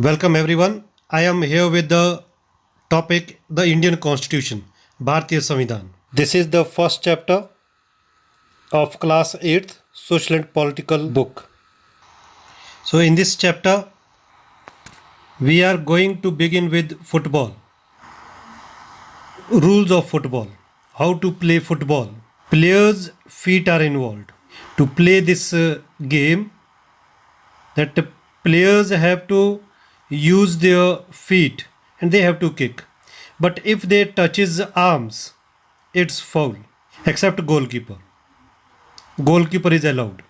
Welcome everyone. I am here with the topic the Indian Constitution, Bharatiya Samvidhan. This is the first chapter of class 8th social and political book. So in this chapter we are going to begin with football. Rules of football. How to play football. Players' feet are involved. To play this game, that players have to use their feet and they have to kick. But if they touches arms, it's foul. Except goalkeeper. Goalkeeper is allowed.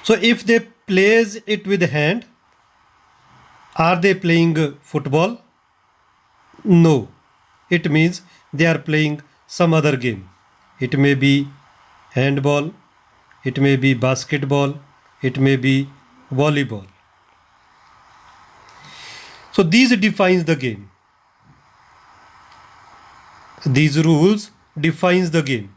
So if they plays it with hand, are they playing football? No. It means they are playing some other game. It may be handball, it may be basketball, it may be volleyball. So these defines the game. These rules defines the game.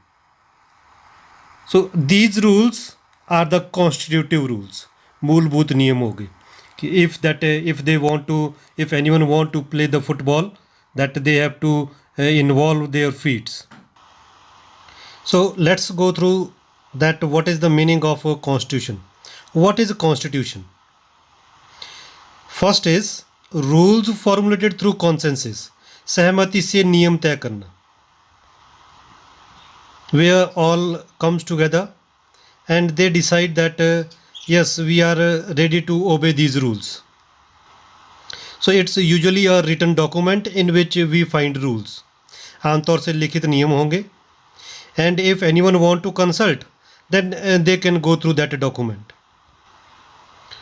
So these rules are the constitutive rules. मूलभूत नियम हो गए कि if anyone want to play the football, that they have to involve their feet. So let's go through that. What is the meaning of a constitution? What is a constitution? First is rules formulated through consensus. सहमति से नियम तय करना. Where all comes together and they decide that yes, we are ready to obey these rules. So it's usually a written document in which we find rules. आमतौर से लिखित नियम होंगे. And if anyone want to consult, then they can go through that document.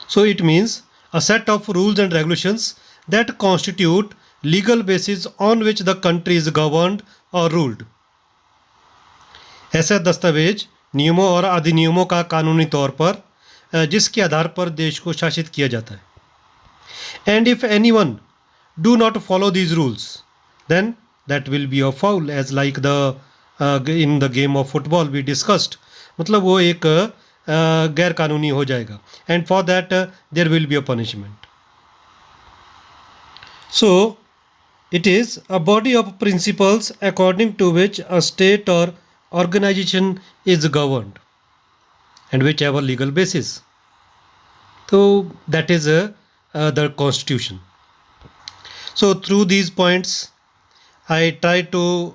So it means a set of rules and regulations that constitute legal basis on which the country is governed or ruled. ऐसा दस्तावेज नियमों और अधिनियमों का कानूनी तौर पर जिसके आधार पर देश को शासित किया जाता है. And if anyone do not follow these rules, then that will be a foul, as like the in the game of football we discussed. मतलब वो एक गैर कानूनी हो जाएगा. And for that there will be a punishment. So it is a body of principles according to which a state or organization is governed and whichever legal basis. So that is the constitution. So through these points I try to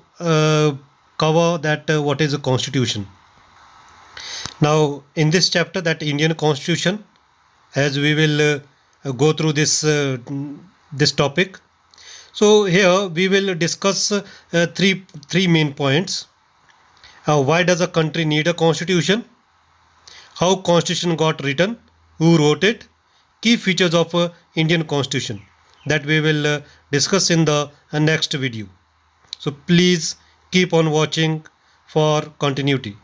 cover that what is a constitution. Now in this chapter, that Indian Constitution, as we will go through this topic. So here we will discuss three main points. Why does a country need a constitution? How constitution got written? Who wrote it? Key features of Indian Constitution, that we will discuss in the next video. So please keep on watching for continuity.